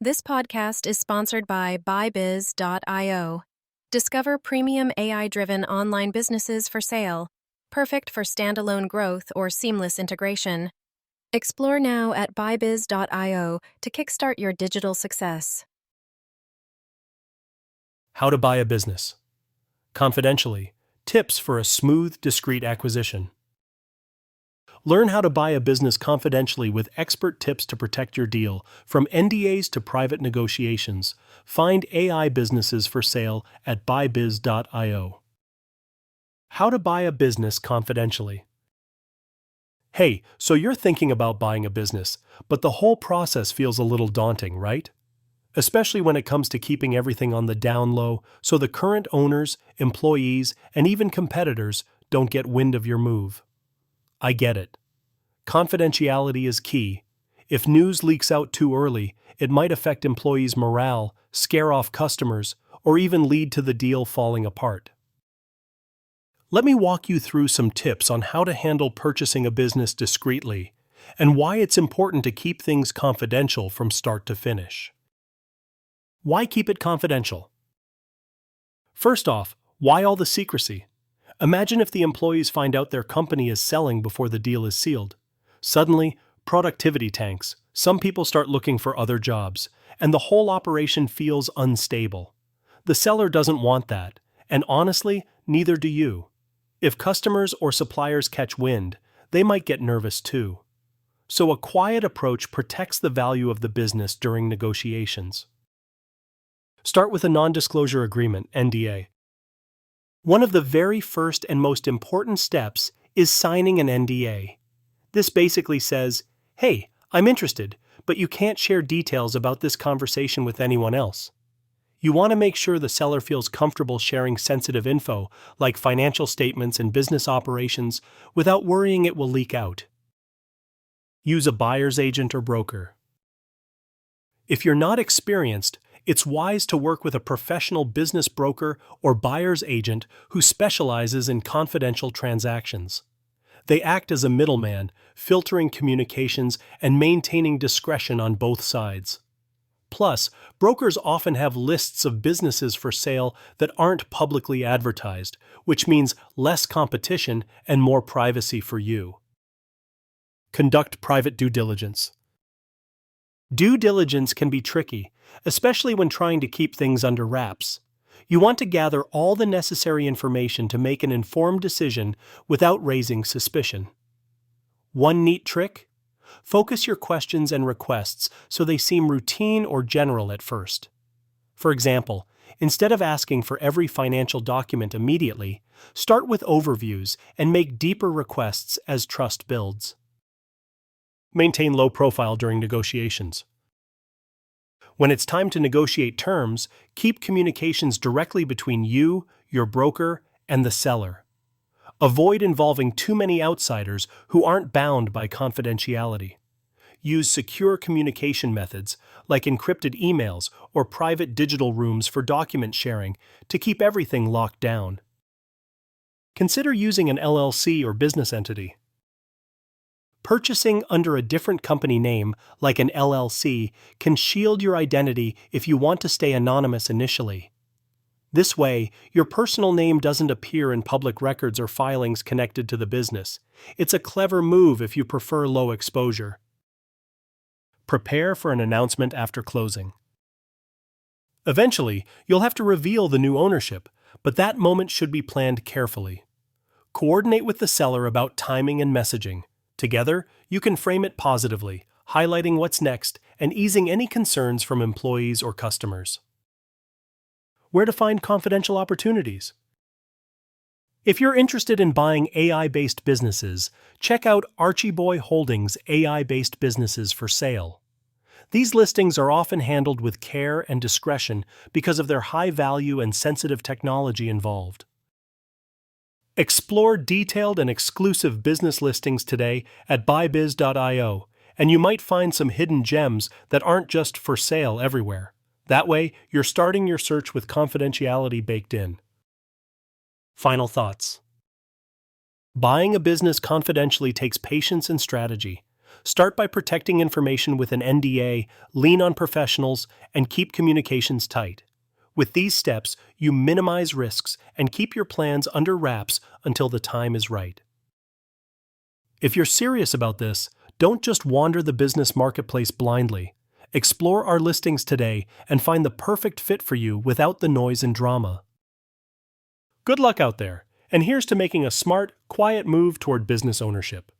This podcast is sponsored by buybiz.io. Discover premium AI-driven online businesses for sale, perfect for standalone growth or seamless integration. Explore now at buybiz.io to kickstart your digital success. How to buy a business. Confidentially, tips for a smooth, discreet acquisition. Learn how to buy a business confidentially with expert tips to protect your deal, from NDAs to private negotiations. Find AI businesses for sale at buybiz.io. How to buy a business confidentially. Hey, so you're thinking about buying a business, but the whole process feels a little daunting, right? Especially when it comes to keeping everything on the down low so the current owners, employees, and even competitors don't get wind of your move. I get it. Confidentiality is key. If news leaks out too early, it might affect employees' morale, scare off customers, or even lead to the deal falling apart. Let me walk you through some tips on how to handle purchasing a business discreetly and why it's important to keep things confidential from start to finish. Why keep it confidential? First off, why all the secrecy? Imagine if the employees find out their company is selling before the deal is sealed. Suddenly, productivity tanks, some people start looking for other jobs, and the whole operation feels unstable. The seller doesn't want that, and honestly, neither do you. If customers or suppliers catch wind, they might get nervous too. So a quiet approach protects the value of the business during negotiations. Start with a non-disclosure agreement, NDA. One of the very first and most important steps is signing an NDA. This basically says, hey, I'm interested, but you can't share details about this conversation with anyone else. You want to make sure the seller feels comfortable sharing sensitive info, like financial statements and business operations, without worrying it will leak out. Use a buyer's agent or broker. If you're not experienced, it's wise to work with a professional business broker or buyer's agent who specializes in confidential transactions. They act as a middleman, filtering communications and maintaining discretion on both sides. Plus, brokers often have lists of businesses for sale that aren't publicly advertised, which means less competition and more privacy for you. Conduct private due diligence. Due diligence can be tricky, especially when trying to keep things under wraps. You want to gather all the necessary information to make an informed decision without raising suspicion. One neat trick? Focus your questions and requests so they seem routine or general at first. For example, instead of asking for every financial document immediately, start with overviews and make deeper requests as trust builds. Maintain low profile during negotiations. When it's time to negotiate terms, keep communications directly between you, your broker, and the seller. Avoid involving too many outsiders who aren't bound by confidentiality. Use secure communication methods, like encrypted emails or private digital rooms for document sharing, to keep everything locked down. Consider using an LLC or business entity. Purchasing under a different company name, like an LLC, can shield your identity if you want to stay anonymous initially. This way, your personal name doesn't appear in public records or filings connected to the business. It's a clever move if you prefer low exposure. Prepare for an announcement after closing. Eventually, you'll have to reveal the new ownership, but that moment should be planned carefully. Coordinate with the seller about timing and messaging. Together, you can frame it positively, highlighting what's next and easing any concerns from employees or customers. Where to find confidential opportunities? If you're interested in buying AI-based businesses, check out Archie Holdings' AI-based businesses for sale. These listings are often handled with care and discretion because of their high value and sensitive technology involved. Explore detailed and exclusive business listings today at buybiz.io, and you might find some hidden gems that aren't just for sale everywhere. That way, you're starting your search with confidentiality baked in. Final thoughts. Buying a business confidentially takes patience and strategy. Start by protecting information with an NDA, lean on professionals, and keep communications tight. With these steps, you minimize risks and keep your plans under wraps until the time is right. If you're serious about this, don't just wander the business marketplace blindly. Explore our listings today and find the perfect fit for you without the noise and drama. Good luck out there, and here's to making a smart, quiet move toward business ownership.